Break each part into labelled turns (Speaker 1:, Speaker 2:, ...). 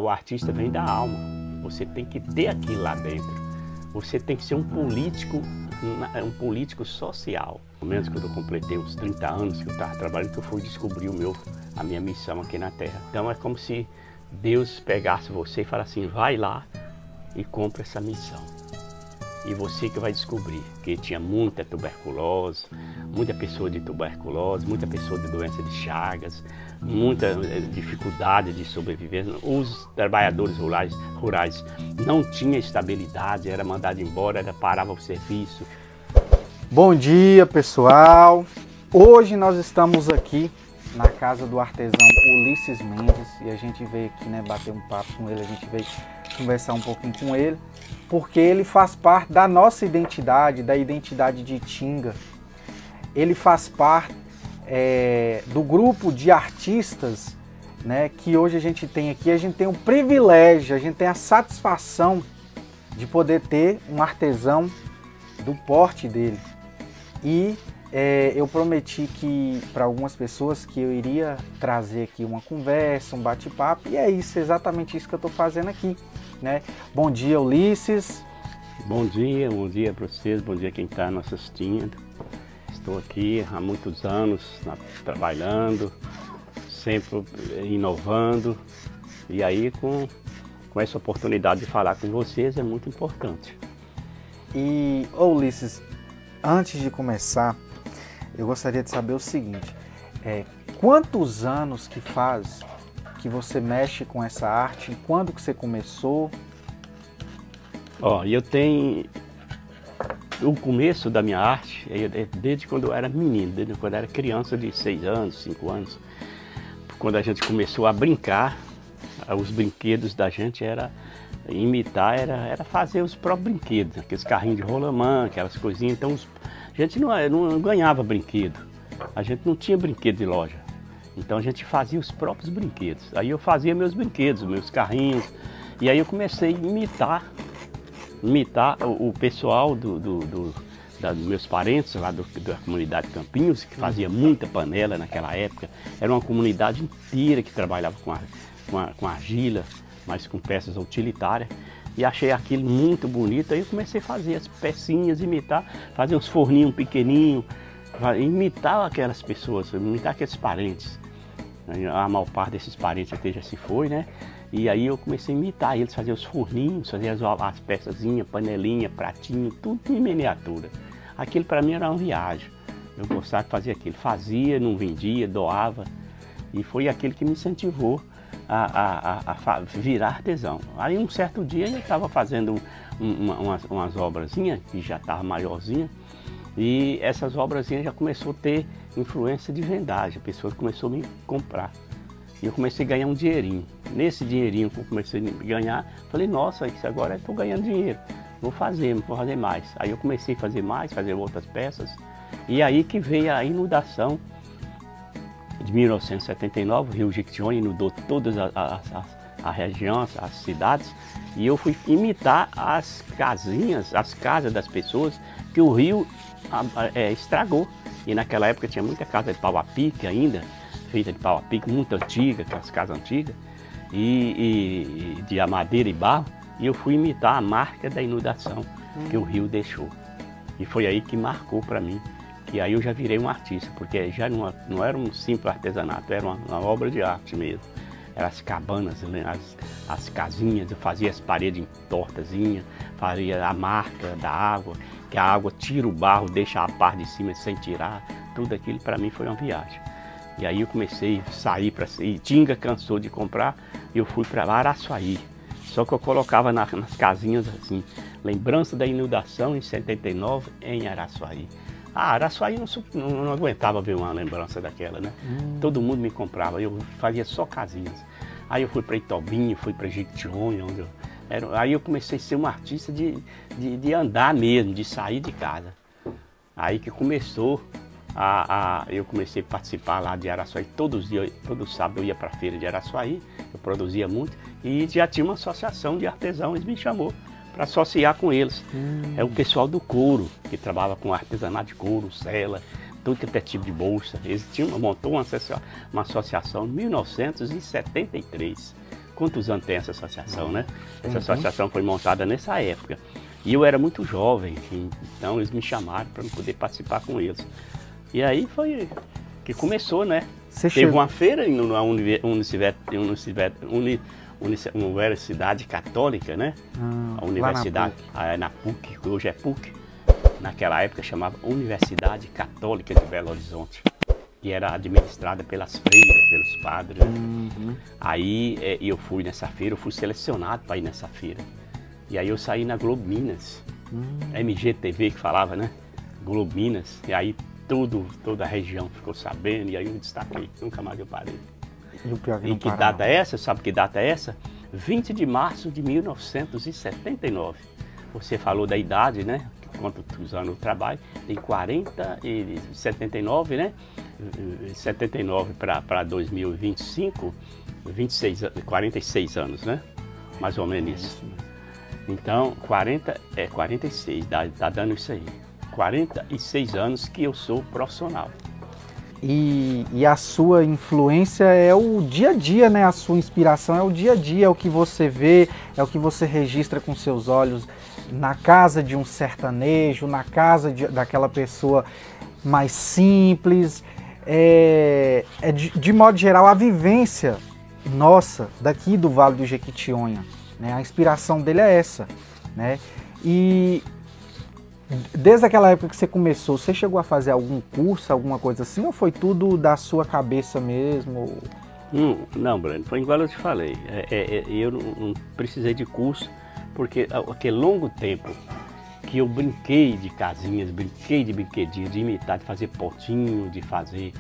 Speaker 1: o artista vem da alma. Você tem que ter aquilo lá dentro. Você tem que ser um político social. No menos quando eu completei uns 30 anos que eu estava trabalhando, que eu fui descobrir a minha missão aqui na Terra. Então é como se Deus pegasse você e falasse assim, vai lá e cumpra essa missão. E você que vai descobrir, que tinha muita tuberculose, muita pessoa de tuberculose, muita pessoa de doença de Chagas, muita dificuldade de sobreviver. Os trabalhadores rurais não tinham estabilidade, era mandado embora, parava o serviço.
Speaker 2: Bom dia, pessoal! Hoje nós estamos aqui na casa do artesão Ulisses Mendes e a gente veio aqui, né, bater um papo com ele, a gente veio conversar um pouquinho com ele, porque ele faz parte da nossa identidade, da identidade de Itinga. Ele faz parte do grupo de artistas, né, que hoje a gente tem aqui. A gente tem o privilégio, a gente tem a satisfação de poder ter um artesão do porte dele. E eu prometi que para algumas pessoas que eu iria trazer aqui uma conversa, um bate-papo, e é isso, exatamente isso que eu estou fazendo aqui, né? Bom dia, Ulisses.
Speaker 1: Bom dia para vocês, bom dia quem está nos assistindo. Estou aqui há muitos anos trabalhando, sempre inovando, e aí com essa oportunidade de falar com vocês é muito importante.
Speaker 2: E, Ulisses, antes de começar, eu gostaria de saber o seguinte, quantos anos que faz que você mexe com essa arte? Quando que você começou?
Speaker 1: Eu tenho o começo da minha arte desde quando eu era menino, desde quando eu era criança de 6 anos, 5 anos. Quando a gente começou a brincar, os brinquedos da gente era imitar, era fazer os próprios brinquedos, aqueles carrinhos de rolamã, aquelas coisinhas. Então a gente não ganhava brinquedo, a gente não tinha brinquedo de loja. Então a gente fazia os próprios brinquedos. Aí eu fazia meus brinquedos, meus carrinhos, e aí eu comecei a imitar o pessoal dos meus parentes lá da comunidade Campinhos, que fazia muita panela naquela época. Era uma comunidade inteira que trabalhava com argila, mas com peças utilitárias. E achei aquilo muito bonito, aí eu comecei a fazer as pecinhas, imitar, fazer uns forninhos pequenininhos, imitar aquelas pessoas, imitar aqueles parentes. A maior parte desses parentes até já se foi, né? E aí eu comecei a imitar eles, fazer os forninhos, fazer as peçazinhas, panelinha, pratinho, tudo em miniatura. Aquilo para mim era uma viagem. Eu gostava de fazer aquilo. Fazia, não vendia, doava. E foi aquilo que me incentivou a virar artesão. Aí um certo dia eu estava fazendo umas obrazinhas, que já estava maiorzinha, e essas obrazinhas já começou a ter influência de vendagem, a pessoa começou a me comprar. E eu comecei a ganhar um dinheirinho. Nesse dinheirinho que eu comecei a ganhar, falei, nossa, isso agora eu estou ganhando dinheiro, vou fazer mais. Aí eu comecei a fazer mais, fazer outras peças, e aí que veio a inundação de 1979, o Rio Jequitinhonha inundou todas a região, as cidades, e eu fui imitar as casinhas, as casas das pessoas que o rio estragou. E naquela época tinha muita casa de pau a pique ainda, feita de pau a pique, muito antiga, aquelas casas antigas, e de madeira e barro, e eu fui imitar a marca da inundação que o rio deixou. E foi aí que marcou para mim. E aí eu já virei um artista, porque já não era um simples artesanato, era uma obra de arte mesmo. Eram as cabanas, as casinhas, eu fazia as paredes tortazinhas, fazia a marca da água, que a água tira o barro, deixa a parte de cima sem tirar. Tudo aquilo para mim foi uma viagem. E aí eu comecei a sair para Itinga, cansou de comprar, e eu fui para Araçuaí. Só que eu colocava nas casinhas assim, lembrança da inundação em 79 em Araçuaí. Araçuaí não aguentava ver uma lembrança daquela, né? Todo mundo me comprava, eu fazia só casinhas. Aí eu fui para Itobinho, fui para Jequitinhonha, aí eu comecei a ser um artista de andar mesmo, de sair de casa. Aí que começou eu comecei a participar lá de Araçuaí, todo sábado eu ia para a feira de Araçuaí, eu produzia muito, e já tinha uma associação de artesãos, eles me chamou para associar com eles. É o pessoal do couro, que trabalha com artesanato de couro, sela, tudo que é tipo de bolsa. Eles montou uma associação em 1973, quantos anos tem essa associação, né? Essa associação foi montada nessa época. E eu era muito jovem, então eles me chamaram para poder participar com eles. E aí foi que começou, né? Teve uma feira na Universidade Católica, né? A universidade, na PUC, que hoje é PUC. Naquela época chamava Universidade Católica de Belo Horizonte, que era administrada pelas freiras, pelos padres. Aí eu fui nessa feira, eu fui selecionado para ir nessa feira. E aí eu saí na Globo Minas, MGTV que falava, né? Globo Minas, e aí toda a região ficou sabendo, e aí eu me destaquei, nunca mais eu parei. E que data é essa? Sabe que data é essa? 20 de março de 1979. Você falou da idade, né? Quantos anos eu trabalho? Tem 40 e 79, né? 79 para 2025, 46 anos, né? Mais ou menos isso. Então, 46, tá dando isso aí. 46 anos que eu sou profissional.
Speaker 2: E a sua influência é o dia a dia, né? A sua inspiração é o dia a dia, é o que você vê, é o que você registra com seus olhos na casa de um sertanejo, na casa daquela pessoa mais simples. De modo geral, a vivência nossa daqui do Vale do Jequitinhonha, né? A inspiração dele é essa, né? E desde aquela época que você começou, você chegou a fazer algum curso, alguma coisa assim, ou foi tudo da sua cabeça mesmo?
Speaker 1: Não, Breno, foi igual eu te falei. Eu não precisei de curso, porque aquele longo tempo que eu brinquei de casinhas, brinquei de brinquedinhos, de imitar, de fazer potinho, de fazer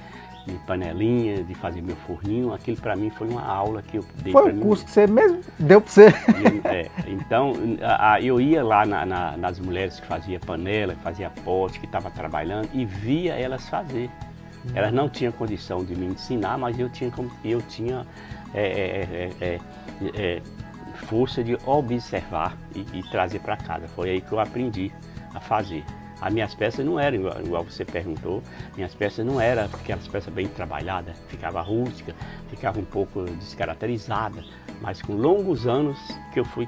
Speaker 1: panelinha, de fazer meu forninho, aquilo para mim foi uma aula que eu dei para mim.
Speaker 2: Foi o curso que você mesmo deu para você?
Speaker 1: Então, eu ia lá nas mulheres que faziam panela, que faziam pote, que estavam trabalhando e via elas fazer. Elas não tinham condição de me ensinar, mas eu tinha força de observar e trazer para casa. Foi aí que eu aprendi a fazer. As minhas peças não eram igual você perguntou, minhas peças não eram aquelas peças bem trabalhadas, ficava rústica, ficava um pouco descaracterizada, mas com longos anos que eu fui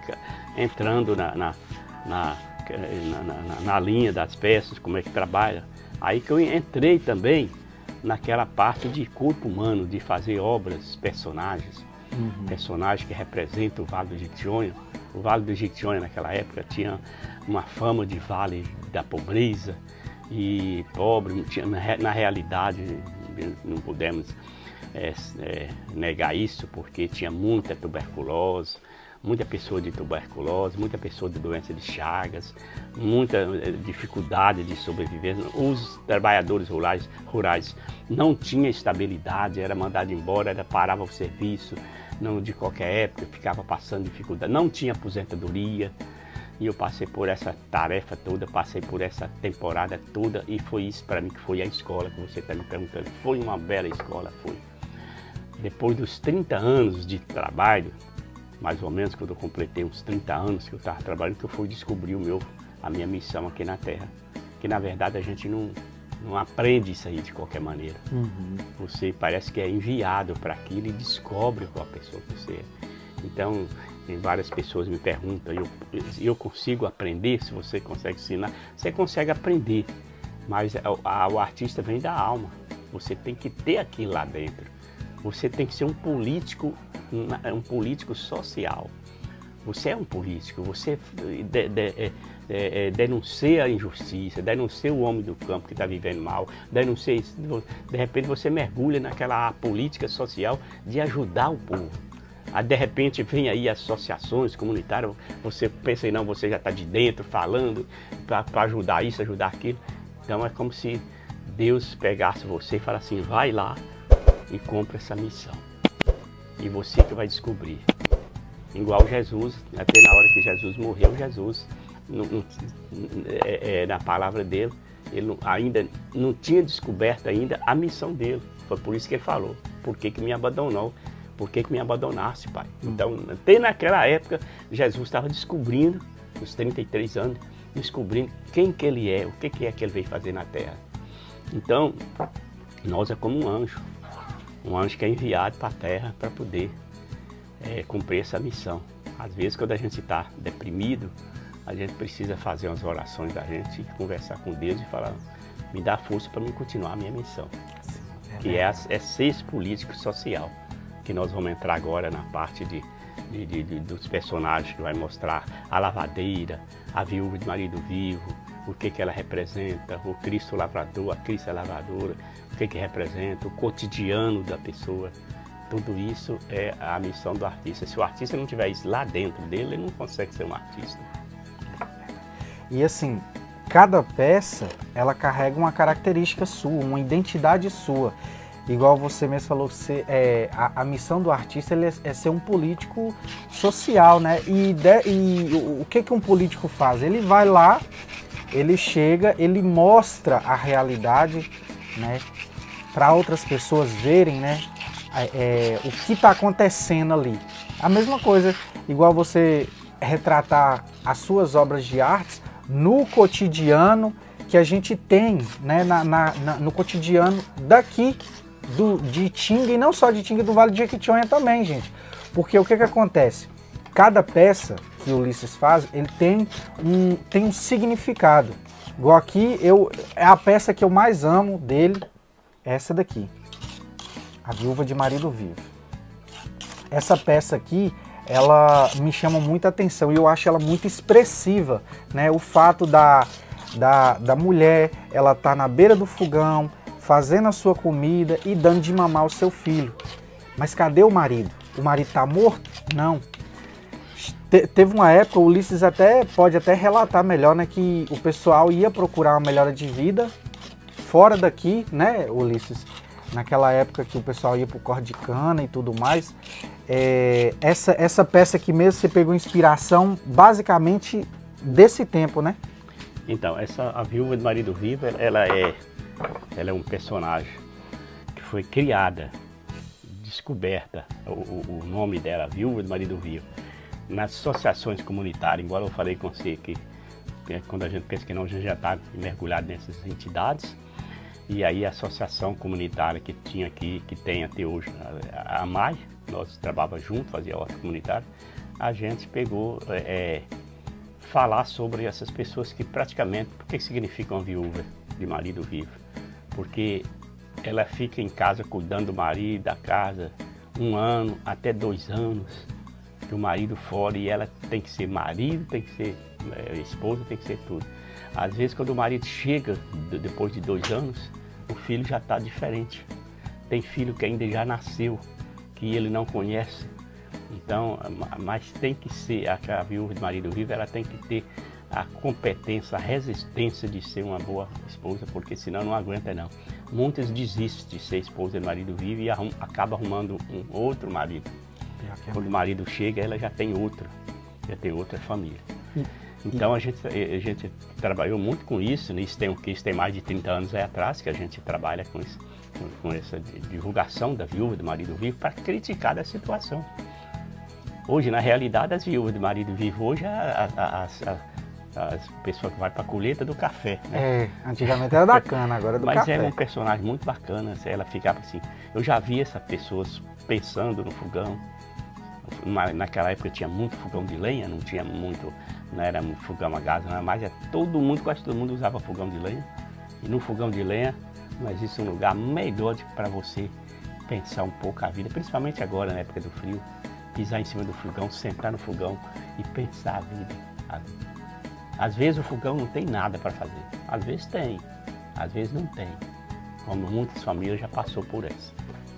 Speaker 1: entrando na linha das peças, como é que trabalha, aí que eu entrei também naquela parte de corpo humano, de fazer obras, personagens que representam o Vale do Jequitinhonha. O Vale do Jequitinhonha naquela época tinha uma fama de vale da pobreza e pobre, na realidade não podemos negar isso, porque tinha muita tuberculose, muita pessoa de tuberculose, muita pessoa de doença de Chagas, muita dificuldade de sobrevivência. Os trabalhadores rurais não tinham estabilidade, era mandado embora, parava o serviço, não de qualquer época, ficava passando dificuldade, não tinha aposentadoria. E eu passei por essa tarefa toda, passei por essa temporada toda e foi isso para mim que foi a escola que você está me perguntando. Foi uma bela escola, foi. Depois dos 30 anos de trabalho, mais ou menos quando eu completei uns 30 anos que eu estava trabalhando, que eu fui descobrir a minha missão aqui na Terra. Que na verdade a gente não aprende isso aí de qualquer maneira. Você parece que é enviado para aquilo e descobre qual a pessoa que você é. Então, várias pessoas me perguntam, eu consigo aprender? Se você consegue ensinar, você consegue aprender, mas o artista vem da alma, você tem que ter aquilo lá dentro, você tem que ser um político social, você é um político, você denuncia a injustiça, denuncia o homem do campo que está vivendo mal, denuncia isso, de repente você mergulha naquela política social de ajudar o povo. De repente vem aí associações comunitárias, você pensa, não, você já está de dentro falando para ajudar isso, ajudar aquilo. Então é como se Deus pegasse você e falasse assim, vai lá e compra essa missão. E você que vai descobrir. Igual Jesus, até na hora que Jesus morreu, Jesus, na palavra dele, ele ainda não tinha descoberto ainda a missão dele. Foi por isso que ele falou, por que me abandonou? Por que me abandonaste, Pai? Então, até naquela época, Jesus estava descobrindo, nos 33 anos, descobrindo quem que ele é, o que é que ele veio fazer na Terra. Então, nós é como um anjo que é enviado para a Terra para poder cumprir essa missão. Às vezes, quando a gente está deprimido, a gente precisa fazer umas orações da gente, conversar com Deus e falar, me dá força para mim continuar a minha missão. Que é ser esse político social, que nós vamos entrar agora na parte dos personagens, que vai mostrar a lavadeira, a viúva de marido vivo, o que ela representa, o Cristo lavrador, a Cristo lavadora, o que representa, o cotidiano da pessoa. Tudo isso é a missão do artista. Se o artista não tiver isso lá dentro dele, ele não consegue ser um artista.
Speaker 2: E assim, cada peça, ela carrega uma característica sua, uma identidade sua. Igual você mesmo falou, a missão do artista é ser um político social, né? E o que um político faz? Ele vai lá, ele chega, ele mostra a realidade, né? Para outras pessoas verem, né? O que está acontecendo ali. A mesma coisa, igual você retratar as suas obras de arte no cotidiano que a gente tem, né, no cotidiano daqui de Itinga, e não só de Itinga, do Vale de Jequitinhonha também, gente. Porque o que acontece? Cada peça que o Ulisses faz, ele tem um significado. Igual aqui, é a peça que eu mais amo dele, essa daqui. A Viúva de Marido Vivo. Essa peça aqui, ela me chama muita atenção e eu acho ela muito expressiva, né? O fato da mulher, ela tá na beira do fogão, fazendo a sua comida e dando de mamar ao seu filho. Mas cadê o marido? O marido tá morto? Não. Teve uma época, o Ulisses pode até relatar melhor, né? Que o pessoal ia procurar uma melhora de vida fora daqui, né, Ulisses? Naquela época que o pessoal ia pro corte de cana e tudo mais. Essa peça aqui mesmo, você pegou inspiração basicamente desse tempo, né?
Speaker 1: Então, a Viúva de Marido Vivo, ela é um personagem que foi criada, descoberta, o nome dela, Viúva de Marido Vivo, nas associações comunitárias, embora eu falei com você que quando a gente pensa que não, a gente já está mergulhado nessas entidades. E aí a associação comunitária que tinha aqui, que tem até hoje, a MAI, nós trabalhávamos juntos, fazia horta comunitária, a gente pegou falar sobre essas pessoas que praticamente, por que significa uma viúva de marido vivo? Porque ela fica em casa cuidando do marido, da casa, 1 ano, até 2 anos, que o marido fora, e ela tem que ser marido, tem que ser esposa, tem que ser tudo. Às vezes quando o marido chega, depois de 2 anos, o filho já está diferente. Tem filho que ainda já nasceu, que ele não conhece. Então, mas tem que ser, a viúva de marido vivo, ela tem que ter a competência, a resistência de ser uma boa esposa, porque senão não aguenta não. Muitas desistem de ser esposa de marido vivo e acaba arrumando um outro marido. Quando o marido chega, ela já tem outra família. Então a gente trabalhou muito com isso, né? Isso tem mais de 30 anos aí atrás que a gente trabalha com isso, com essa divulgação da viúva do marido vivo para criticar a situação. Hoje, na realidade, as viúvas do marido vivo, hoje as pessoas que vão para a colheita do café. Né?
Speaker 2: Antigamente era da cana, agora é do café.
Speaker 1: Mas é um personagem muito bacana, ela ficava assim. Eu já vi essas pessoas pensando no fogão. Naquela época tinha muito fogão de lenha, não era muito fogão a gás, mas quase todo mundo usava fogão de lenha. E no fogão de lenha, mas isso é um lugar melhor para você pensar um pouco a vida, principalmente agora na época do frio, pisar em cima do fogão, sentar no fogão e pensar a vida. Às vezes o fogão não tem nada para fazer, às vezes tem, às vezes não tem, como muitas famílias já passou por essa.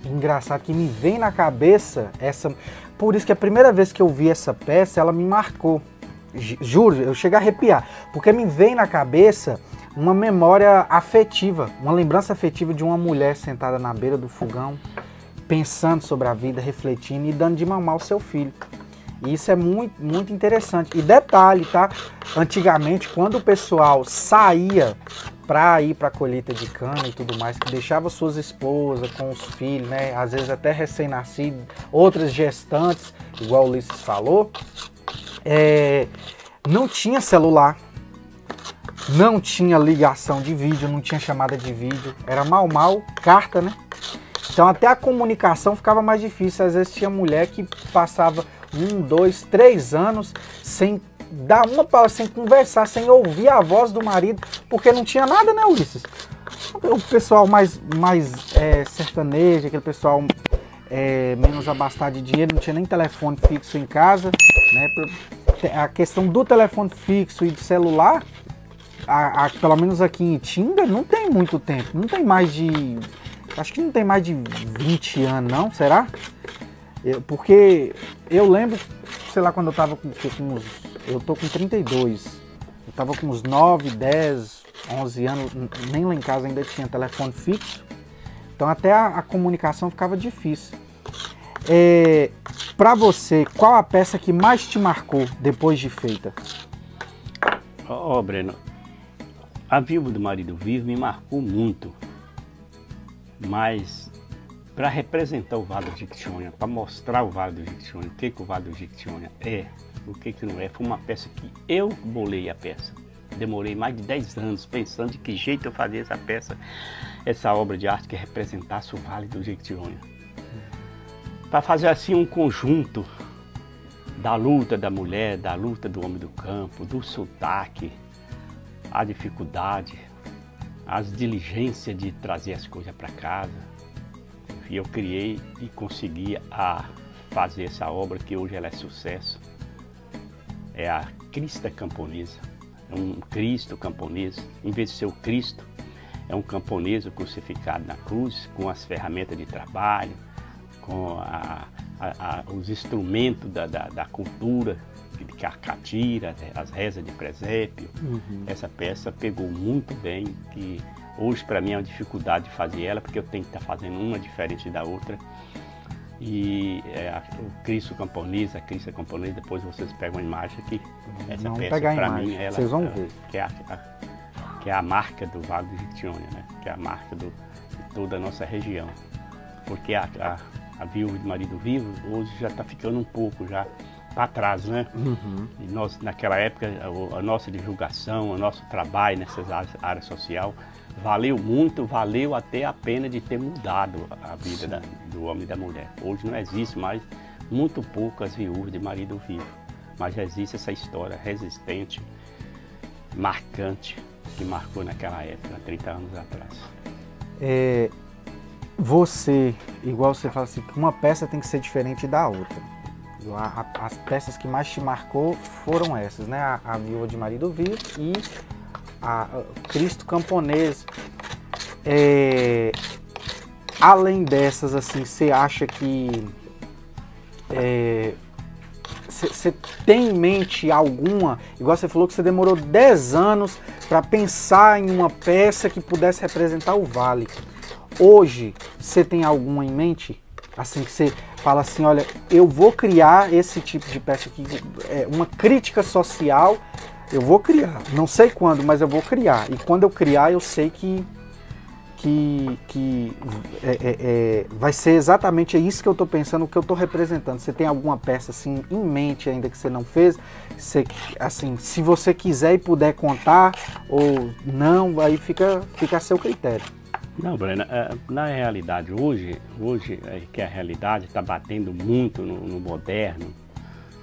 Speaker 2: Engraçado que me vem na cabeça essa... Por isso que a primeira vez que eu vi essa peça, ela me marcou. Juro, eu chego a arrepiar. Porque me vem na cabeça uma memória afetiva, uma lembrança afetiva de uma mulher sentada na beira do fogão, pensando sobre a vida, refletindo e dando de mamar ao seu filho. E isso é muito, muito interessante. E detalhe, tá? Antigamente, quando o pessoal saía para ir para a colheita de cana e tudo mais, que deixava suas esposas com os filhos, né? Às vezes até recém-nascidos, outras gestantes, igual o Ulisses falou, não tinha celular, não tinha ligação de vídeo, não tinha chamada de vídeo, era mal carta, né? Então até a comunicação ficava mais difícil. Às vezes tinha mulher que passava 1, 2, 3 anos sem dar uma palavra, sem conversar, sem ouvir a voz do marido, porque não tinha nada, né, Ulisses? O pessoal mais sertanejo, aquele pessoal menos abastado de dinheiro, não tinha nem telefone fixo em casa, né? A questão do telefone fixo e do celular, pelo menos aqui em Itinga, não tem muito tempo, não tem mais de... Acho que não tem mais de 20 anos, não, será? Porque eu lembro, sei lá, quando eu tava com uns... Eu tô com 32, eu tava com uns 9, 10, 11 anos, nem lá em casa ainda tinha telefone fixo, então até a comunicação ficava difícil. Pra você, qual a peça que mais te marcou depois de feita?
Speaker 1: Breno, a Viúva do Marido Vivo me marcou muito, mas para representar o Vale do Jequitinhonha, para mostrar o Vale do Jequitinhonha, o que o Vale do Jequitinhonha é, o que não é, foi uma peça que eu bolei a peça. Demorei mais de 10 anos pensando de que jeito eu fazia essa peça, essa obra de arte que representasse o Vale do Jequitinhonha. Para fazer assim um conjunto da luta da mulher, da luta do homem do campo, do sotaque, a dificuldade, as diligências de trazer as coisas para casa. E eu criei e consegui fazer essa obra que hoje ela é sucesso. É a Crista Camponesa, é um Cristo camponês. Em vez de ser o Cristo, é um camponês crucificado na cruz, com as ferramentas de trabalho, com os instrumentos da cultura, que a catira, as rezas de presépio. Uhum. Essa peça pegou muito bem, que hoje para mim é uma dificuldade de fazer ela, porque eu tenho que estar fazendo uma diferente da outra. E o Cristo camponês, a Crista camponesa, depois vocês pegam a imagem aqui. Essa
Speaker 2: Vamos
Speaker 1: peça
Speaker 2: pegar a
Speaker 1: para
Speaker 2: imagem,
Speaker 1: mim, ela,
Speaker 2: vocês vão ver.
Speaker 1: Que é a marca do Vale do Jequitinhonha, né? Que é a marca de toda a nossa região. Porque a Viúva do Marido Vivo hoje já está ficando um pouco já para trás, né? Uhum. E nós, naquela época, a nossa divulgação, o nosso trabalho nessas áreas social valeu muito, valeu até a pena de ter mudado a vida do homem e da mulher. Hoje não existe mais muito poucas viúvas de marido vivo, mas já existe essa história resistente, marcante, que marcou naquela época, há 30 anos atrás.
Speaker 2: Você, igual você fala assim, que uma peça tem que ser diferente da outra. As peças que mais te marcou foram essas, né? A Viúva de Marido Vivo e a Cristo Camponês. Além dessas, assim, você acha que você tem em mente alguma, igual você falou que você demorou 10 anos para pensar em uma peça que pudesse representar o Vale. Hoje, você tem alguma em mente? Assim, que você fala assim, olha, eu vou criar esse tipo de peça aqui, uma crítica social, eu vou criar. Não sei quando, mas eu vou criar. E quando eu criar, eu sei que vai ser exatamente isso que eu estou pensando, o que eu estou representando. Você tem alguma peça assim em mente ainda que você não fez? Assim, se você quiser e puder contar ou não, aí fica a seu critério.
Speaker 1: Não, Breno, na realidade, hoje que a realidade está batendo muito no moderno,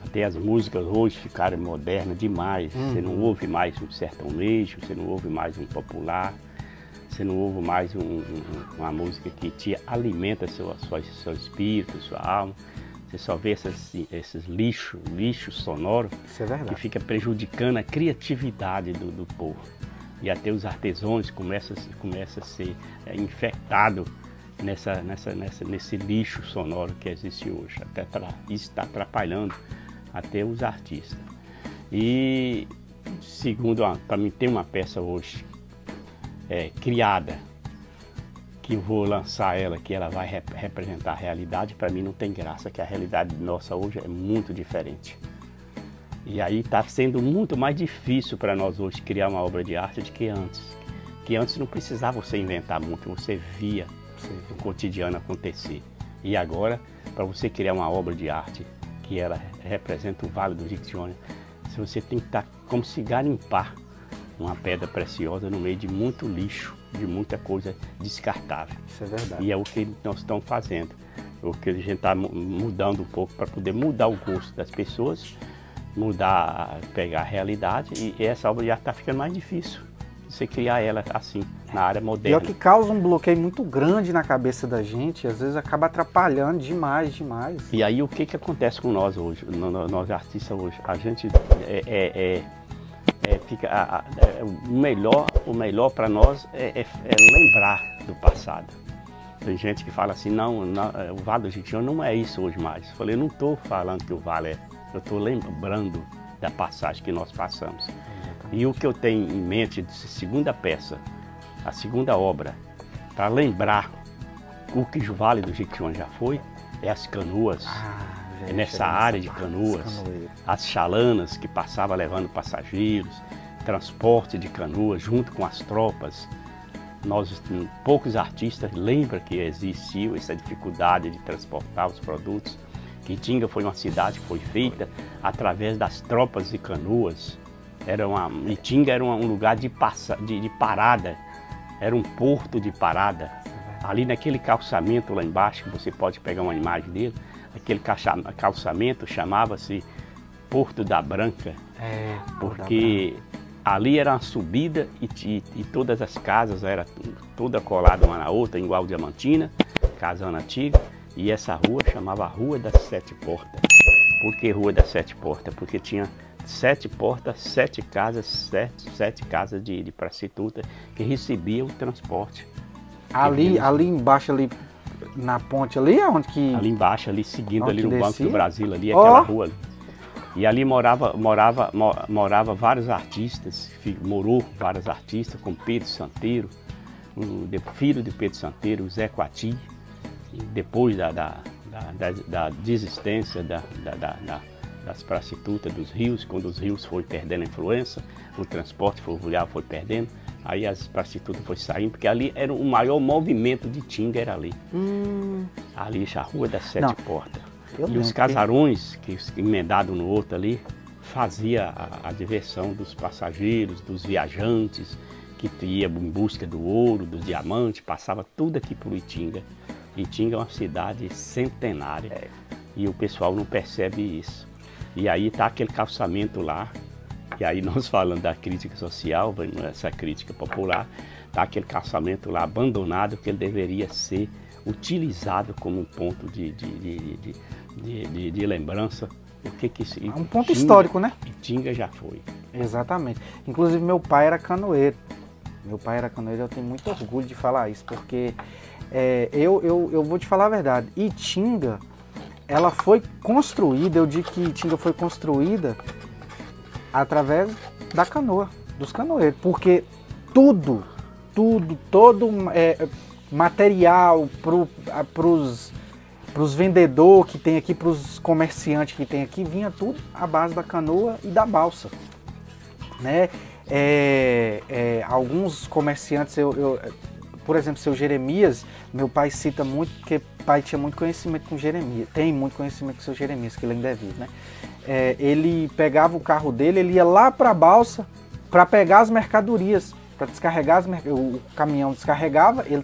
Speaker 1: até as músicas hoje ficaram modernas demais. Você não ouve mais um sertanejo, você não ouve mais um popular, você não ouve mais uma música que te alimenta seu espírito, sua alma. Você só vê esses lixos sonoros que fica prejudicando a criatividade do povo. E até os artesãos começam a ser infectados nesse lixo sonoro que existe hoje. Isso está atrapalhando até os artistas. E segundo, para mim tem uma peça hoje criada, que eu vou lançar ela, que ela vai representar a realidade, para mim não tem graça, que a realidade nossa hoje é muito diferente. E aí está sendo muito mais difícil para nós hoje criar uma obra de arte do que antes. Que antes não precisava você inventar muito, você via o cotidiano acontecer. E agora, para você criar uma obra de arte que ela representa o Vale do Jequitinhonha, você tem que estar como se garimpar uma pedra preciosa no meio de muito lixo, de muita coisa descartável.
Speaker 2: Isso é verdade.
Speaker 1: E é o que nós estamos fazendo. O que a gente está mudando um pouco para poder mudar o gosto das pessoas, pegar a realidade, e essa obra já está ficando mais difícil. Você criar ela assim, na área
Speaker 2: E é
Speaker 1: moderna.
Speaker 2: o que causa um bloqueio muito grande na cabeça da gente, às vezes acaba atrapalhando demais, demais.
Speaker 1: E aí o que acontece com nós hoje, nós artistas hoje? A gente o melhor para nós é lembrar do passado. Tem gente que fala assim, não, o Vale do Jequitinhonha não é isso hoje mais. Eu falei, não estou falando que o Vale é, eu estou lembrando da passagem que nós passamos. E o que eu tenho em mente de segunda peça, a segunda obra, para lembrar o que o Vale do Jequitinhonha já foi, é as canoas, é nessa área de canoas, as chalanas que passavam levando passageiros, transporte de canoas junto com as tropas. Poucos artistas lembram que existiu essa dificuldade de transportar os produtos. Itinga foi uma cidade que foi feita através das tropas de canoas. Itinga era um lugar de parada, era um porto de parada. Ali naquele calçamento lá embaixo, que você pode pegar uma imagem dele, aquele calçamento chamava-se Porto da Branca, porque ali era uma subida e todas as casas eram toda colada uma na outra, igual Diamantina, casona antiga, e essa rua chamava Rua das Sete Portas. Por que Rua das Sete Portas? Porque tinha 7 portas, 7 casas, sete casas de prostituta que recebiam o transporte.
Speaker 2: Ali embaixo, ali na ponte, ali é onde que...
Speaker 1: Ali embaixo, ali seguindo ali no Banco do Brasil, ali,
Speaker 2: Oh!
Speaker 1: aquela rua ali. E ali morava vários artistas, morou vários artistas, como Pedro Santeiro, o filho de Pedro Santeiro, o Zé Coati. Depois da desistência das prostitutas dos rios, quando os rios foram perdendo a influência, o transporte fluvial foi perdendo, aí as prostitutas foram saindo, porque ali era o maior movimento de Itinga, era ali. Ali, a Rua das Sete Portas. E os casarões, que emendado no outro ali, fazia a diversão dos passageiros, dos viajantes, que iam em busca do ouro, do diamante, passava tudo aqui por Itinga. Itinga é uma cidade centenária e o pessoal não percebe isso. E aí está aquele calçamento lá, e aí nós falando da crítica social, essa crítica popular, está aquele calçamento lá abandonado, que ele deveria ser utilizado como um ponto de lembrança.
Speaker 2: É um ponto histórico, né?
Speaker 1: Itinga já foi.
Speaker 2: Exatamente. Inclusive meu pai era canoeiro. Eu tenho muito orgulho de falar isso, porque eu vou te falar a verdade. Itinga, ela foi construída, eu digo que Itinga foi construída através da canoa, dos canoeiros, porque todo material para os vendedores que tem aqui, para os comerciantes que tem aqui, vinha tudo à base da canoa e da balsa, né? Alguns comerciantes, por exemplo, seu Jeremias, meu pai cita muito, porque o pai tinha muito conhecimento com Jeremias, tem muito conhecimento com seu Jeremias, que ele ainda é vivo, né? Ele pegava o carro dele, ele ia lá para a balsa para pegar as mercadorias, para descarregar o caminhão descarregava, ele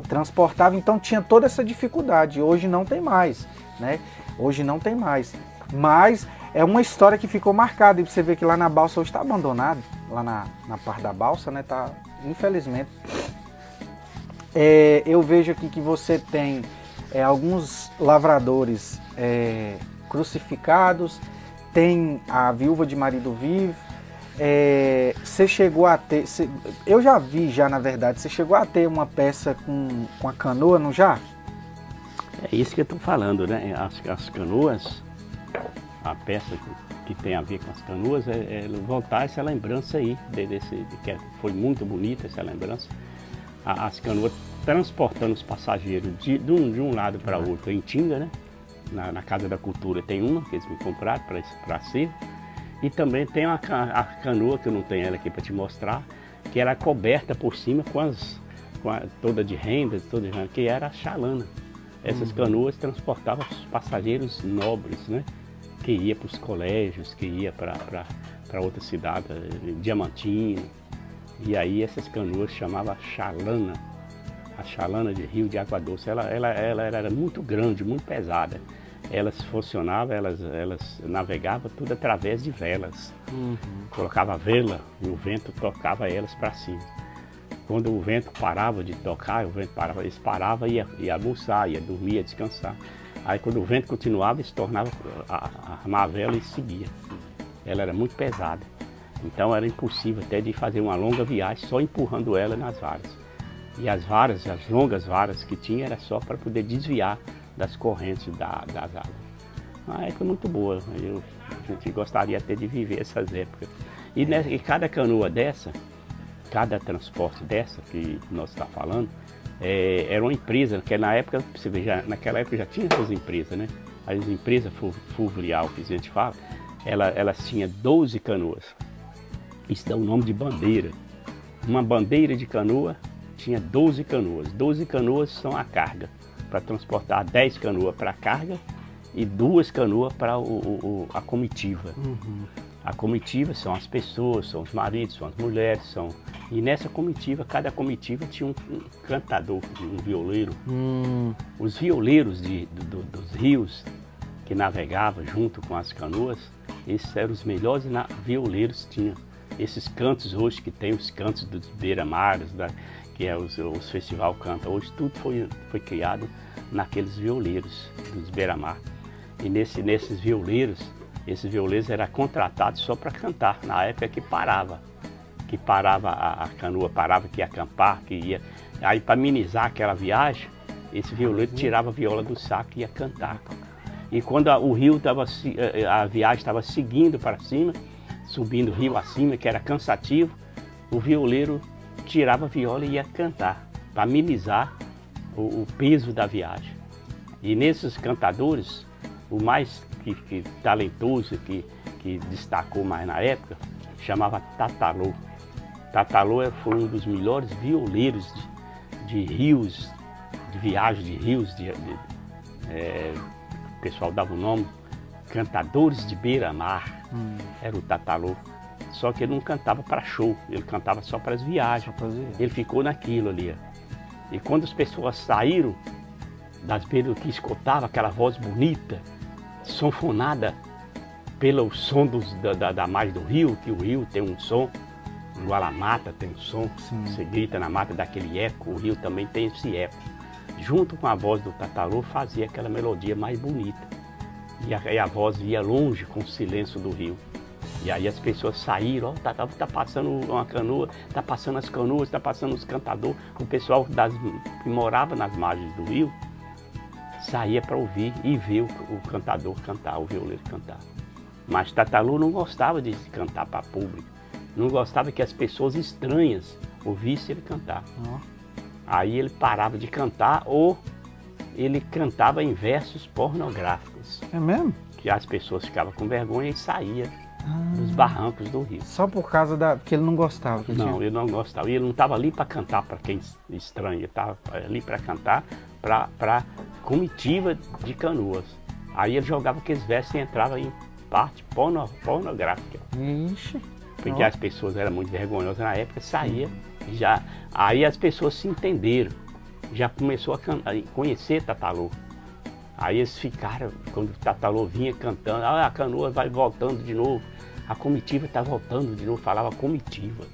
Speaker 2: transportava, então tinha toda essa dificuldade. Hoje não tem mais, né? Hoje não tem mais, mas é uma história que ficou marcada, e você vê que lá na balsa hoje está abandonado, lá na parte da balsa, né? Tá, infelizmente. Eu vejo aqui que você tem alguns lavradores crucificados, tem a viúva de marido vivo. Você chegou a ter, eu já vi na verdade, você chegou a ter uma peça com a canoa, não já?
Speaker 1: É isso que eu estou falando, né? As canoas, a peça que tem a ver com as canoas, voltar essa lembrança aí, que foi muito bonita essa lembrança. As canoas transportando os passageiros de um lado para o outro em Itinga, né? Na Casa da Cultura tem uma que eles me compraram para ser. E também tem a canoa, que eu não tenho ela aqui para te mostrar, que era coberta por cima toda de renda, que era a chalana. Essas canoas transportavam os passageiros nobres, né? Que ia para os colégios, que ia para outra cidade, Diamantina, E aí essas canoas chamavam chalana, a chalana de Rio de Água Doce. Ela era muito grande, muito pesada. Elas funcionavam, elas navegavam tudo através de velas. Colocava vela e o vento tocava elas para cima. Quando o vento parava de tocar, eles paravam e ia almoçar, ia dormir, ia descansar. Aí quando o vento continuava, eles tornavam a vela e seguia. Ela era muito pesada. Então era impossível até de fazer uma longa viagem só empurrando ela nas varas. E as varas, as longas varas que tinha, era só para poder desviar das correntes das águas. Uma época muito boa. A gente gostaria até de viver essas épocas. E cada canoa dessa, cada transporte dessa que nós estamos falando, era uma empresa, que na época, você vê, naquela época já tinha essas empresas, né? As empresas fluvial que a gente fala, elas tinham 12 canoas. Isso dá o nome de bandeira. Uma bandeira de canoa tinha 12 canoas. 12 canoas são a carga, para transportar 10 canoas para a carga e 2 canoas para a comitiva. A comitiva são as pessoas, são os maridos, são as mulheres, e nessa comitiva, cada comitiva tinha um cantador, um violeiro. Os violeiros dos rios que navegavam junto com as canoas, esses eram os melhores violeiros que tinham. Esses cantos hoje que tem, os cantos dos beira-mares, que é os festival canta hoje, tudo foi criado naqueles violeiros dos beira-mar. E nesses violeiros, esses violeiros eram contratados só para cantar, na época que parava a canoa, parava que ia acampar, que ia. Aí para amenizar aquela viagem, esse violeiro tirava a viola do saco e ia cantar. E quando a viagem estava seguindo para cima, subindo o rio acima, que era cansativo, o violeiro tirava a viola e ia cantar, para amenizar o peso da viagem. E nesses cantadores, o mais talentoso, que destacou mais na época, chamava Tatalô. Tatalô foi um dos melhores violeiros de rios, de viagem de rios, o pessoal dava o nome, cantadores de beira-mar. Era o Tatalô. Só que ele não cantava para show, ele cantava só para as viagens. Ele ficou naquilo ali. E quando as pessoas saíram das beiras, que escutava aquela voz bonita, sonfonada pelo som da margem do rio, que o rio tem um som, igual a mata tem um som. Você grita na mata, daquele eco, o rio também tem esse eco. Junto com a voz do Tatalô fazia aquela melodia mais bonita. E a voz ia longe com o silêncio do rio. E aí as pessoas saíram, tá passando uma canoa, tá passando as canoas, tá passando os cantadores. O pessoal que morava nas margens do rio saía para ouvir e ver o cantador cantar, o violeiro cantar. Mas Tatalô não gostava de cantar para público, não gostava que as pessoas estranhas ouvissem ele cantar. Aí ele parava de cantar ou ele cantava em versos pornográficos.
Speaker 2: É mesmo?
Speaker 1: Que as pessoas ficavam com vergonha e saíam dos barrancos do rio.
Speaker 2: Só por causa porque ele não gostava?
Speaker 1: Ele não gostava. E ele não estava ali para cantar para quem estranha, ele estava ali para cantar para comitiva de canoas. Aí ele jogava aqueles versos e entrava em parte pornográfica.
Speaker 2: Ixi.
Speaker 1: Porque as pessoas eram muito vergonhosas na época, saía já. Aí as pessoas se entenderam, já começou a conhecer Tatalô. Aí eles ficaram, quando o Tatalô vinha cantando, a canoa vai voltando de novo, a comitiva está voltando de novo, falava comitiva.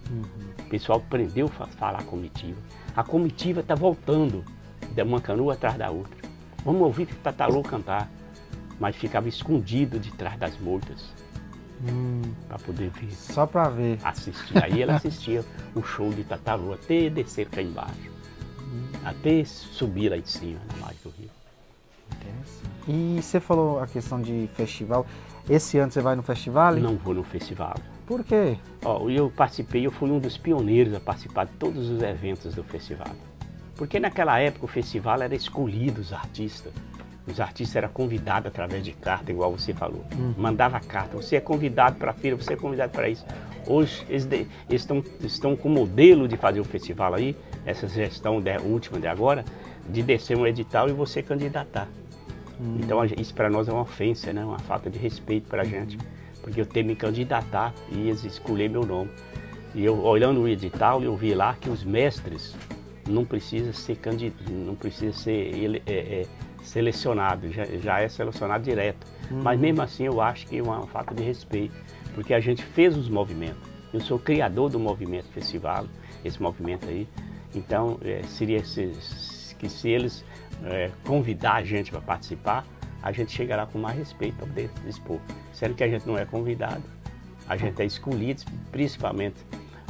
Speaker 1: O pessoal aprendeu a falar comitiva. A comitiva está voltando, de uma canoa atrás da outra. Vamos ouvir o Tatalô cantar. Mas ficava escondido de trás das moitas, para poder ver.
Speaker 2: Só para ver.
Speaker 1: Assistir. Aí ela assistia o show de Tatalô até descer cá embaixo, até subir lá em cima, na margem do rio.
Speaker 2: E você falou a questão de festival. Esse ano você vai no festival?
Speaker 1: Não vou no festival.
Speaker 2: Por quê?
Speaker 1: Eu fui um dos pioneiros a participar de todos os eventos do festival. Porque naquela época o festival era escolhido os artistas. Os artistas eram convidados através de carta, igual você falou. Mandava carta, você é convidado para a feira, você é convidado para isso. Hoje eles estão com o modelo de fazer o festival aí, essa gestão última de agora, de descer um edital e você candidatar. Então isso para nós é uma ofensa, né? Uma falta de respeito para a gente. Porque eu tenho que me candidatar e eles escolher meu nome. E eu, olhando o edital, eu vi lá que os mestres não precisam ser não precisa ser selecionado, já é selecionado direto. Mas mesmo assim eu acho que é uma falta de respeito, porque a gente fez os movimentos. Eu sou criador do movimento festival, esse movimento aí. Então seria que se eles convidar a gente para participar, a gente chegará com mais respeito para poder expor. Sendo que a gente não é convidado, a gente é escolhido, principalmente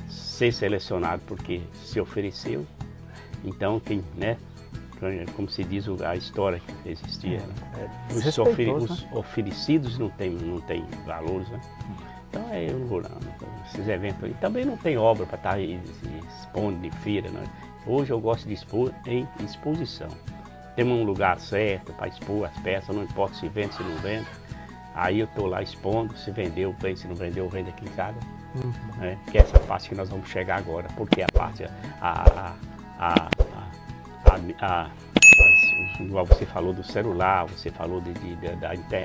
Speaker 1: ser selecionado porque se ofereceu. Então, como se diz a história que existia, os oferecidos não tem valores, né? Então eu vou lá, esses eventos aí. Também não tem obra para estar expondo de feira, né? Hoje eu gosto de expor em exposição. Temos um lugar certo para expor as peças, não importa se vende, se não vende. Aí eu estou lá expondo, se vendeu bem, se não vendeu, vende aqui em casa. Que é essa parte que nós vamos chegar agora, porque a parte, igual você falou do celular, você falou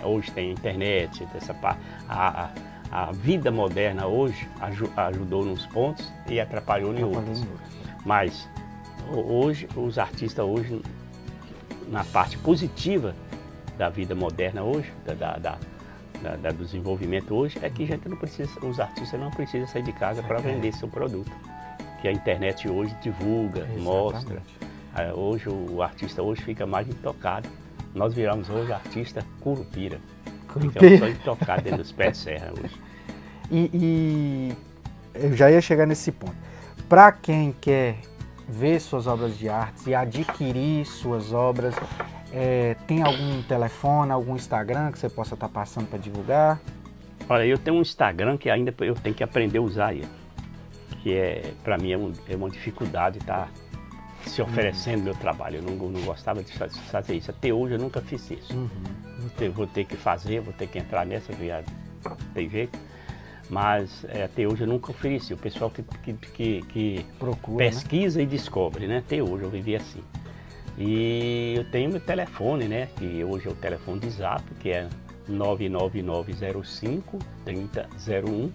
Speaker 1: hoje tem a internet, dessa parte, a vida moderna hoje ajudou nos pontos e atrapalhou em outros. Mas hoje, os artistas hoje, na parte positiva da vida moderna hoje, do desenvolvimento hoje, é que os artistas não precisam sair de casa para vender seu produto. Que a internet hoje divulga, mostra. Hoje o artista hoje fica mais intocado. Nós viramos hoje artista curupira. Ficamos só intocados dentro dos pés de serra hoje.
Speaker 2: E eu já ia chegar nesse ponto. Para quem quer ver suas obras de arte e adquirir suas obras, tem algum telefone, algum Instagram que você possa estar passando para divulgar?
Speaker 1: Olha, eu tenho um Instagram que ainda eu tenho que aprender a usar ele. Que para mim é uma dificuldade estar se oferecendo meu trabalho. Eu não gostava de fazer isso. Até hoje eu nunca fiz isso. Vou ter que fazer, vou ter que entrar nessa, não tem jeito. Mas até hoje eu nunca ofereci. O pessoal que procura, pesquisa, né? E descobre, né? Até hoje eu vivi assim. E eu tenho meu telefone, né? Que hoje é o telefone de Zap, que é 99905-3001,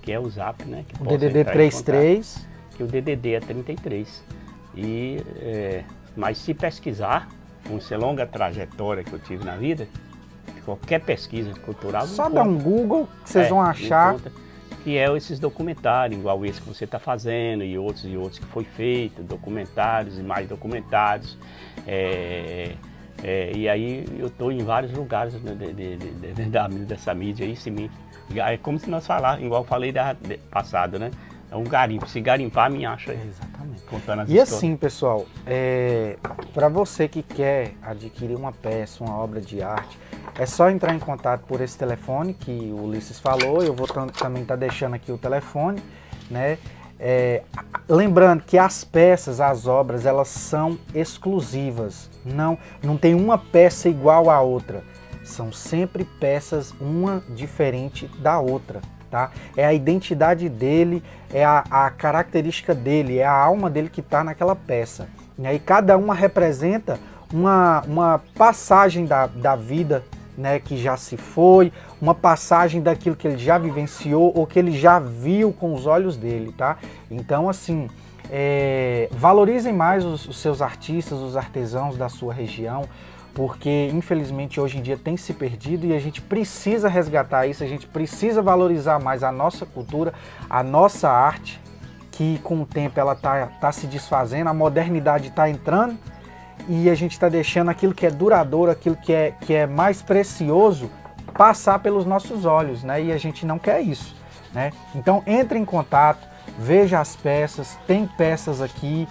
Speaker 1: que é o Zap, né? Que
Speaker 2: o DDD 33.
Speaker 1: Que o DDD é 33. Mas se pesquisar, com essa longa trajetória que eu tive na vida, qualquer pesquisa cultural...
Speaker 2: Só dá um Google que vocês vão achar.
Speaker 1: Que esses documentários, igual esse que você está fazendo, e outros que foi feito, documentários e mais documentários. E aí eu estou em vários lugares dessa mídia aí. É como se nós falássemos, igual eu falei passado, né? É um garimpo. Se garimpar, me acha.
Speaker 2: Exatamente.
Speaker 1: Contando as
Speaker 2: e histórias. Assim, pessoal, para você que quer adquirir uma peça, uma obra de arte, é só entrar em contato por esse telefone que o Ulisses falou. Eu vou também estar deixando aqui o telefone, né? Lembrando que as peças, as obras, elas são exclusivas. Não tem uma peça igual à outra. São sempre peças, uma diferente da outra. Tá? É a identidade dele, é a característica dele, é a alma dele que está naquela peça. E cada uma representa uma passagem da vida, né, que já se foi, uma passagem daquilo que ele já vivenciou ou que ele já viu com os olhos dele. Tá? Então, assim, valorizem mais os seus artistas, os artesãos da sua região, porque infelizmente hoje em dia tem se perdido e a gente precisa resgatar isso, a gente precisa valorizar mais a nossa cultura, a nossa arte, que com o tempo ela tá se desfazendo, a modernidade está entrando e a gente está deixando aquilo que é duradouro, aquilo que é mais precioso passar pelos nossos olhos, né? E a gente não quer isso, né? Então entre em contato, veja as peças, tem peças aqui.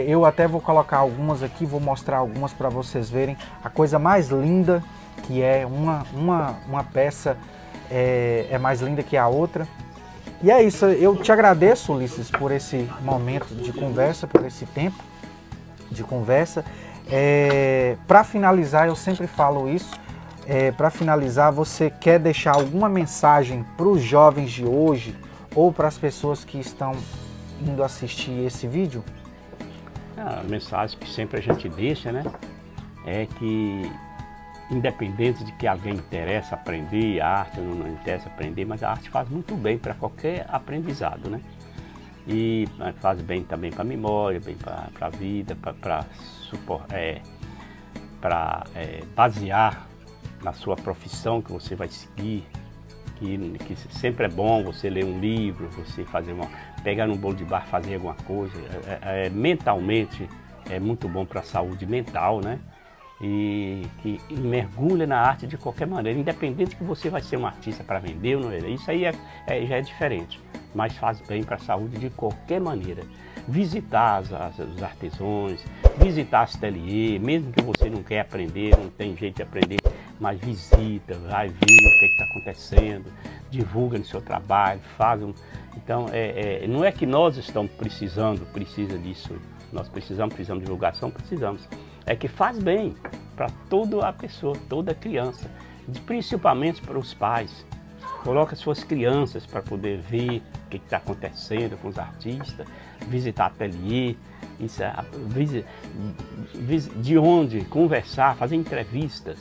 Speaker 2: Eu até vou colocar algumas aqui, vou mostrar algumas para vocês verem a coisa mais linda que é uma peça é mais linda que a outra. E é isso, eu te agradeço, Ulisses, por esse momento de conversa, por esse tempo de conversa. Para finalizar, eu sempre falo isso, para finalizar, você quer deixar alguma mensagem para os jovens de hoje ou para as pessoas que estão indo assistir esse vídeo?
Speaker 1: A mensagem que sempre a gente deixa, né, é que independente de que alguém interessa aprender a arte ou não interessa aprender, mas a arte faz muito bem para qualquer aprendizado, né? e faz bem também para a memória, bem para a vida, para basear na sua profissão que você vai seguir, que sempre é bom você ler um livro, você pegar um bolo de bar, fazer alguma coisa, mentalmente é muito bom para a saúde mental, né? E mergulha na arte de qualquer maneira, independente que você vai ser um artista para vender ou não, isso aí já é diferente, mas faz bem para a saúde de qualquer maneira. Visitar os artesãos, visitar as ateliês, mesmo que você não quer aprender, não tem jeito de aprender, mas visita, vai ver o que está acontecendo, divulga no seu trabalho, Então, não é que nós estamos precisa disso, nós precisamos de divulgação, precisamos. É que faz bem para toda a pessoa, toda criança, principalmente para os pais. Coloca suas crianças para poder ver o que está acontecendo com os artistas, visitar ateliê, de onde conversar, fazer entrevistas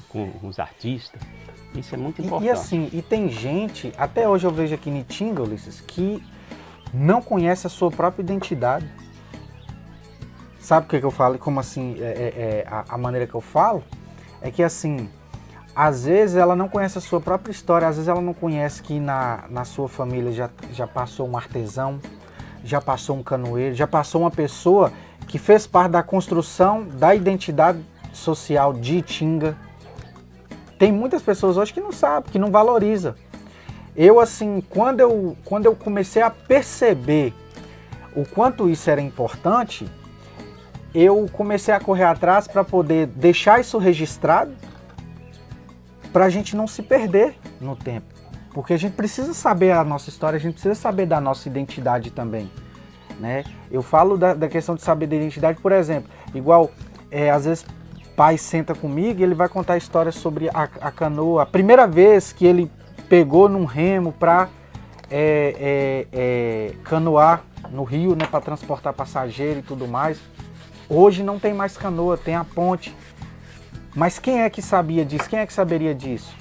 Speaker 1: com os artistas. Isso é muito importante.
Speaker 2: E assim, tem gente, até hoje eu vejo aqui em Itinga, Ulisses, que não conhece a sua própria identidade. Sabe o que eu falo? Como assim, a maneira que eu falo? É que assim, às vezes ela não conhece a sua própria história, às vezes ela não conhece que na sua família já passou um artesão, já passou um canoeiro, já passou uma pessoa que fez parte da construção da identidade social de Itinga. Tem muitas pessoas hoje que não sabem, que não valorizam. Eu assim, quando eu comecei a perceber o quanto isso era importante, eu comecei a correr atrás para poder deixar isso registrado, para a gente não se perder no tempo. Porque a gente precisa saber a nossa história, a gente precisa saber da nossa identidade também, né? Eu falo da questão de saber da identidade, por exemplo, igual, às vezes, pai senta comigo e ele vai contar a história sobre a canoa, a primeira vez que ele pegou num remo para canoar no rio, né, para transportar passageiro e tudo mais. Hoje não tem mais canoa, tem a ponte. Mas quem é que sabia disso? Quem é que saberia disso?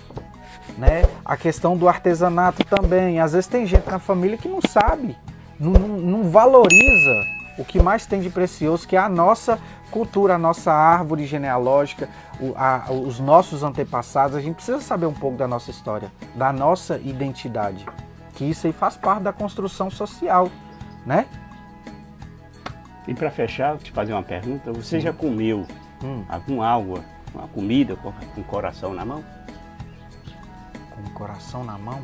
Speaker 2: Né? A questão do artesanato também. Às vezes tem gente na família que não sabe, não valoriza o que mais tem de precioso, que é a nossa cultura, a nossa árvore genealógica, os nossos antepassados. A gente precisa saber um pouco da nossa história, da nossa identidade. Que isso aí faz parte da construção social, né?
Speaker 1: E para fechar, vou te fazer uma pergunta. Você já comeu uma comida com coração na mão?
Speaker 2: Com coração na mão?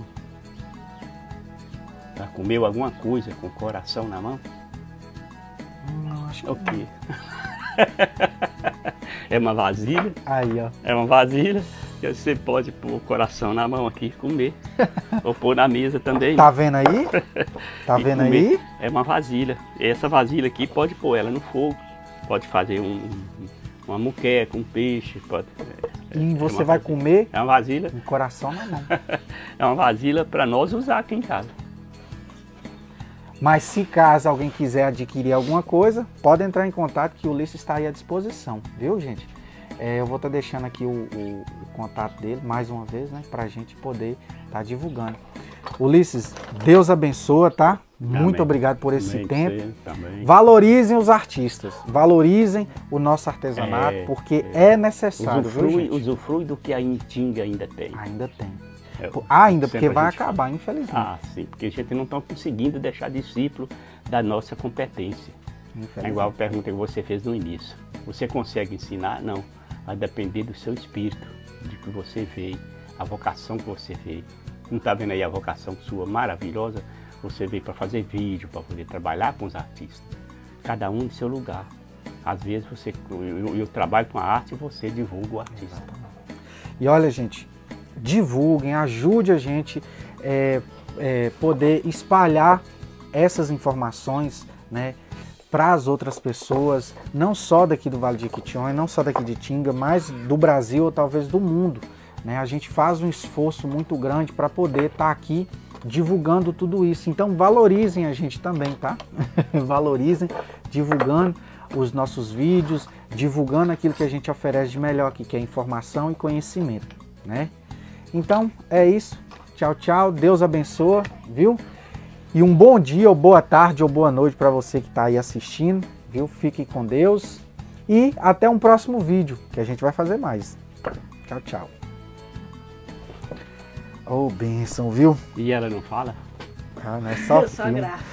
Speaker 1: Já comeu alguma coisa com coração na mão?
Speaker 2: Não, acho que
Speaker 1: o quê? É uma vasilha.
Speaker 2: Aí, ó.
Speaker 1: É uma vasilha que você pode pôr o coração na mão aqui e comer. Ou pôr na mesa também.
Speaker 2: Tá vendo aí? Tá vendo aí?
Speaker 1: É uma vasilha. Essa vasilha aqui pode pôr ela no fogo. Pode fazer uma muqueca, um peixe.
Speaker 2: E você vai comer?
Speaker 1: É uma vasilha.
Speaker 2: Com coração na mão.
Speaker 1: É uma vasilha para nós usar aqui em casa.
Speaker 2: Mas se caso alguém quiser adquirir alguma coisa, pode entrar em contato que o Ulisses está aí à disposição, viu, gente? Eu vou estar deixando aqui o contato dele, mais uma vez, né, para a gente poder estar divulgando. Ulisses, Deus abençoa, tá? Muito obrigado por esse tempo. Valorizem os artistas, valorizem o nosso artesanato, porque é necessário.
Speaker 1: Usufrui do que a Itinga ainda tem.
Speaker 2: Ainda tem. Ainda, porque vai acabar, infelizmente.
Speaker 1: Ah, sim, porque a gente não está conseguindo deixar discípulo da nossa competência. É igual a pergunta que você fez no início. Você consegue ensinar? Não. Vai depender do seu espírito, de que você veio, a vocação que você veio. Não está vendo aí a vocação sua maravilhosa? Você veio para fazer vídeo, para poder trabalhar com os artistas. Cada um em seu lugar. Às vezes eu trabalho com a arte e você divulga o artista.
Speaker 2: E olha, gente, divulguem, ajude a gente poder espalhar essas informações, né, para as outras pessoas, não só daqui do Vale de Jequitinhonha, não só daqui de Itinga, mas do Brasil ou talvez do mundo, né? A gente faz um esforço muito grande para poder estar aqui divulgando tudo isso. Então valorizem a gente também, tá? Valorizem, divulgando os nossos vídeos, divulgando aquilo que a gente oferece de melhor aqui, que é informação e conhecimento, né? Então é isso. Tchau, tchau. Deus abençoa, viu? E um bom dia, ou boa tarde, ou boa noite para você que está aí assistindo, viu? Fique com Deus e até um próximo vídeo, que a gente vai fazer mais. Tchau, tchau. Oh, bênção, viu?
Speaker 1: E ela não fala?
Speaker 2: Ah, não é só
Speaker 3: Eu só
Speaker 2: filme.
Speaker 3: gravo.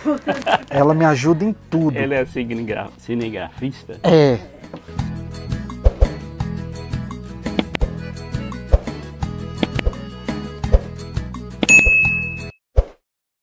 Speaker 2: Ela me ajuda em tudo.
Speaker 1: Ela é cinegrafista?
Speaker 2: É.